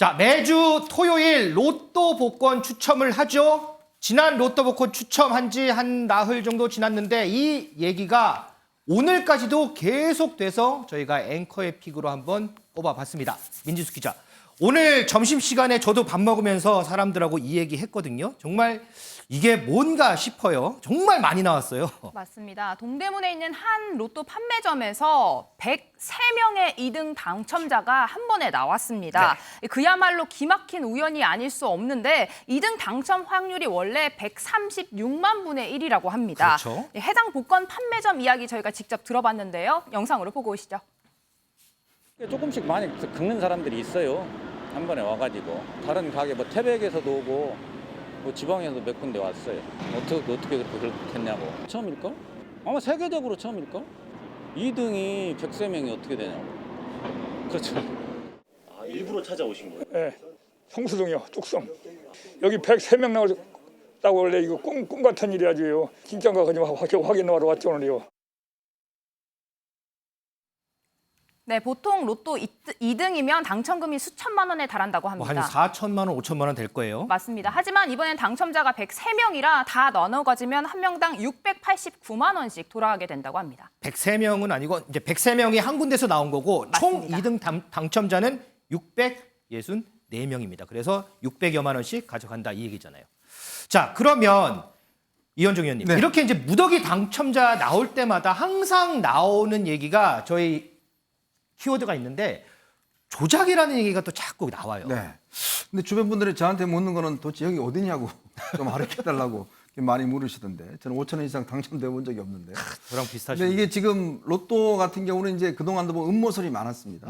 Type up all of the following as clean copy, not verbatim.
자, 매주 토요일 로또 복권 추첨을 하죠. 지난 로또 복권 추첨한 지 한 나흘 정도 지났는데 이 얘기가 오늘까지도 계속돼서 저희가 앵커의 픽으로 한번 뽑아봤습니다. 민지수 기자. 오늘 점심시간에 저도 밥 먹으면서 사람들하고 이 얘기 했거든요. 정말 이게 뭔가 싶어요. 정말 많이 나왔어요. 맞습니다. 동대문에 있는 한 로또 판매점에서 103명의 2등 당첨자가 한 번에 나왔습니다. 네. 그야말로 기막힌 우연이 아닐 수 없는데 2등 당첨 확률이 원래 136만 분의 1이라고 합니다. 그렇죠. 해당 복권 판매점 이야기 저희가 직접 들어봤는데요. 영상으로 보고 오시죠. 조금씩 많이 긁는 사람들이 있어요. 한 번에 와가지고 다른 가게 뭐 태백에서도 오고 뭐 지방에서도 몇 군데 왔어요. 어떻게 그렇게 했냐고. 처음일까? 아마 세계적으로 처음일까? 2등이 103명이 어떻게 되냐고. 그렇죠. 아, 일부러 찾아오신 거예요? 네, 성수동이요, 뚝섬. 여기 103명 나왔다고 원래 이거 꿈 같은 일이야지요. 진짜인가 그냥 확인하러 왔죠 오늘요. 네, 보통 로또 2등이면 당첨금이 수천만 원에 달한다고 뭐 합니다. 한 4천만 원, 5천만 원 될 거예요. 맞습니다. 하지만 이번엔 당첨자가 103명이라 다 나눠 가지면 한 명당 689만 원씩 돌아가게 된다고 합니다. 103명은 아니고 이제 103명이 한 군데서 나온 거고 맞습니다. 총 2등 당첨자는 664명입니다. 그래서 600여만 원씩 가져간다 이 얘기잖아요. 자, 그러면 이현정 의원님. 네. 이렇게 이제 무더기 당첨자 나올 때마다 항상 나오는 얘기가 저희 키워드가 있는데 조작이라는 얘기가 또 자꾸 나와요. 네. 근데 주변 분들이 저한테 묻는 거는 도대체 여기 어디냐고 좀 가르쳐달라고 많이 물으시던데 저는 5천 원 이상 당첨돼 본 적이 없는데. 저랑 비슷하시죠. 근데 이게 지금 로또 같은 경우는 이제 그동안도 뭐 음모설이 많았습니다.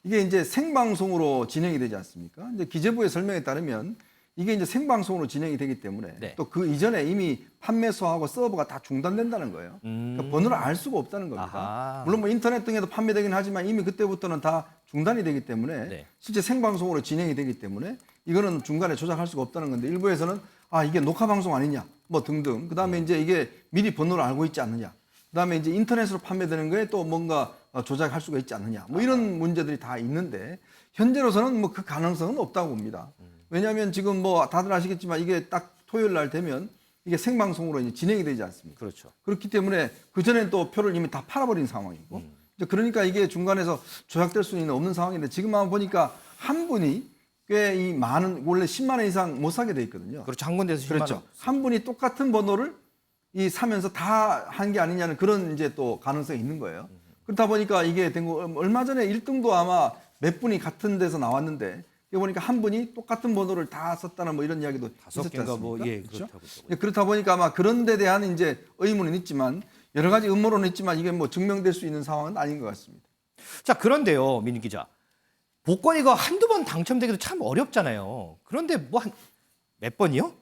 이게 이제 생방송으로 진행이 되지 않습니까? 이제 기재부의 설명에 따르면 이게 이제 생방송으로 진행이 되기 때문에 네. 또 그 이전에 이미 판매소하고 서버가 다 중단된다는 거예요. 그러니까 번호를 알 수가 없다는 겁니다. 아하. 물론 뭐 인터넷 등에도 판매되긴 하지만 이미 그때부터는 다 중단이 되기 때문에 네. 실제 생방송으로 진행이 되기 때문에 이거는 중간에 조작할 수가 없다는 건데 일부에서는 아 이게 녹화 방송 아니냐 뭐 등등 그다음에 이제 이게 미리 번호를 알고 있지 않느냐 그다음에 이제 인터넷으로 판매되는 거에 또 뭔가 조작할 수가 있지 않느냐 뭐 이런 문제들이 다 있는데 현재로서는 뭐 그 가능성은 없다고 봅니다. 왜냐하면 지금 뭐 다들 아시겠지만 이게 딱 토요일 날 되면 이게 생방송으로 이제 진행이 되지 않습니까? 그렇죠. 그렇기 때문에 그 전에 또 표를 이미 다 팔아버린 상황이고 이제 그러니까 이게 중간에서 조작될 수는 없는 상황인데 지금 한번 보니까 한 분이 꽤 이 많은 원래 10만 원 이상 못 사게 돼 있거든요. 그렇죠. 한 군데서 10만 그렇죠. 원. 한 분이 똑같은 번호를 이 사면서 다 한 게 아니냐는 그런 이제 또 가능성이 있는 거예요. 그렇다 보니까 이게 된 거 얼마 전에 1등도 아마 몇 분이 같은 데서 나왔는데 이거 보니까 한 분이 똑같은 번호를 다 썼다는 뭐 이런 이야기도 다섯 있었지 개인가 않습니까? 뭐, 예, 그렇죠? 그렇다고 예, 그렇다 보니까 아마 그런 데 대한 이제 의문은 있지만 여러 가지 음모론은 있지만 이게 뭐 증명될 수 있는 상황은 아닌 것 같습니다. 자, 그런데요, 민희 기자. 복권 이거 한두 번 당첨되기도 참 어렵잖아요. 그런데 뭐 한 몇 번이요?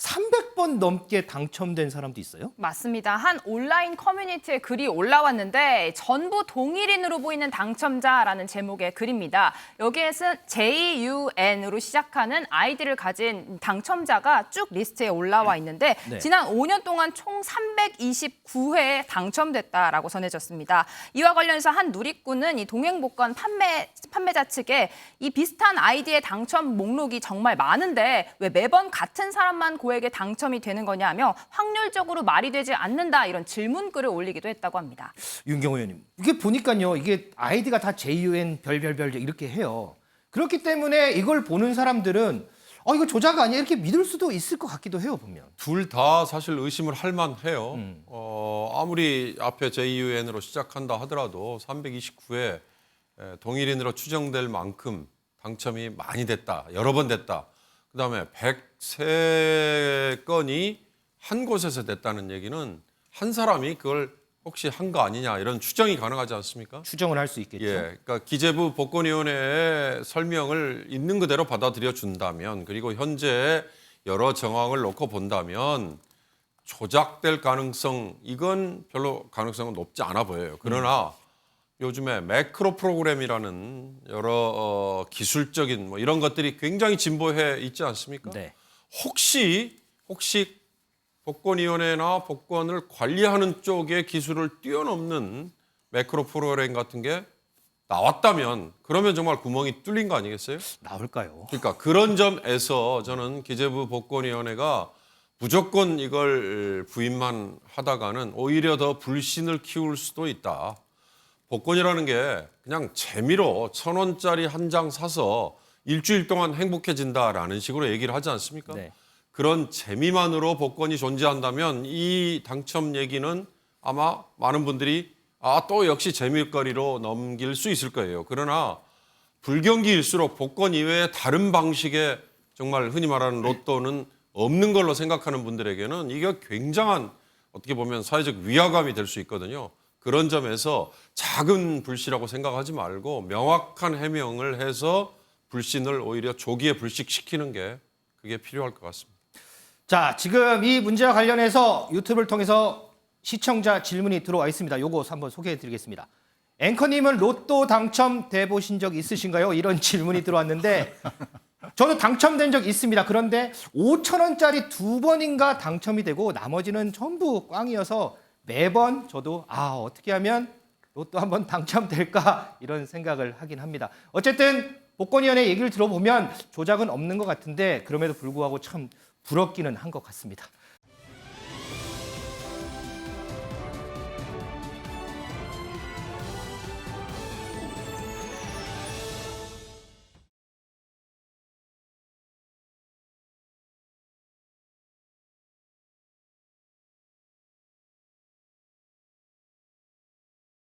300번 넘게 당첨된 사람도 있어요? 맞습니다. 한 온라인 커뮤니티에 글이 올라왔는데 전부 동일인으로 보이는 당첨자라는 제목의 글입니다. 여기에는 JUN으로 시작하는 아이디를 가진 당첨자가 쭉 리스트에 올라와 있는데 네. 지난 5년 동안 총 329회 당첨됐다라고 전해졌습니다. 이와 관련해서 한 누리꾼은 이 동행복권 판매자 측에 이 비슷한 아이디의 당첨 목록이 정말 많은데 왜 매번 같은 사람만 고에게 당첨이 되는 거냐며 확률적으로 말이 되지 않는다 이런 질문글을 올리기도 했다고 합니다. 윤경호 의원님. 이게 보니까요. 이게 아이디가 다 JUN 별별별 이렇게 해요. 그렇기 때문에 이걸 보는 사람들은 이거 조작 아니야 이렇게 믿을 수도 있을 것 같기도 해요. 보면. 둘 다 사실 의심을 할 만해요. 아무리 앞에 JUN으로 시작한다 하더라도 329회 동일인으로 추정될 만큼 당첨이 많이 됐다. 여러 번 됐다. 그다음에 103건이 한 곳에서 됐다는 얘기는 한 사람이 그걸 혹시 한 거 아니냐 이런 추정이 가능하지 않습니까? 추정을 할 수 있겠죠. 예, 그러니까 기재부 복권위원회의 설명을 있는 그대로 받아들여 준다면 그리고 현재 여러 정황을 놓고 본다면 조작될 가능성 이건 별로 가능성은 높지 않아 보여요. 그러나 요즘에 매크로 프로그램이라는 여러 기술적인 뭐 이런 것들이 굉장히 진보해 있지 않습니까? 네. 혹시 복권위원회나 복권을 관리하는 쪽의 기술을 뛰어넘는 매크로 프로그램 같은 게 나왔다면 그러면 정말 구멍이 뚫린 거 아니겠어요? 나올까요? 그러니까 그런 점에서 저는 기재부 복권위원회가 무조건 이걸 부인만 하다가는 오히려 더 불신을 키울 수도 있다. 복권이라는 게 그냥 재미로 1,000원짜리 한 장 사서 일주일 동안 행복해진다라는 식으로 얘기를 하지 않습니까? 네. 그런 재미만으로 복권이 존재한다면 이 당첨 얘기는 아마 많은 분들이 또 역시 재미거리로 넘길 수 있을 거예요. 그러나 불경기일수록 복권 이외에 다른 방식의 정말 흔히 말하는 로또는 없는 걸로 생각하는 분들에게는 이게 굉장한 어떻게 보면 사회적 위화감이 될 수 있거든요. 그런 점에서 작은 불씨라고 생각하지 말고 명확한 해명을 해서 불신을 오히려 조기에 불식시키는 게 그게 필요할 것 같습니다. 자, 지금 이 문제와 관련해서 유튜브를 통해서 시청자 질문이 들어와 있습니다. 요거 한번 소개해 드리겠습니다. 앵커님은 로또 당첨돼 보신 적 있으신가요? 이런 질문이 들어왔는데 저도 당첨된 적 있습니다. 그런데 5,000원짜리 2번인가 당첨이 되고 나머지는 전부 꽝이어서 매번 저도 어떻게 하면 로또 한번 당첨될까 이런 생각을 하긴 합니다. 어쨌든 복권위원회 얘기를 들어보면 조작은 없는 것 같은데 그럼에도 불구하고 참 부럽기는 한 것 같습니다.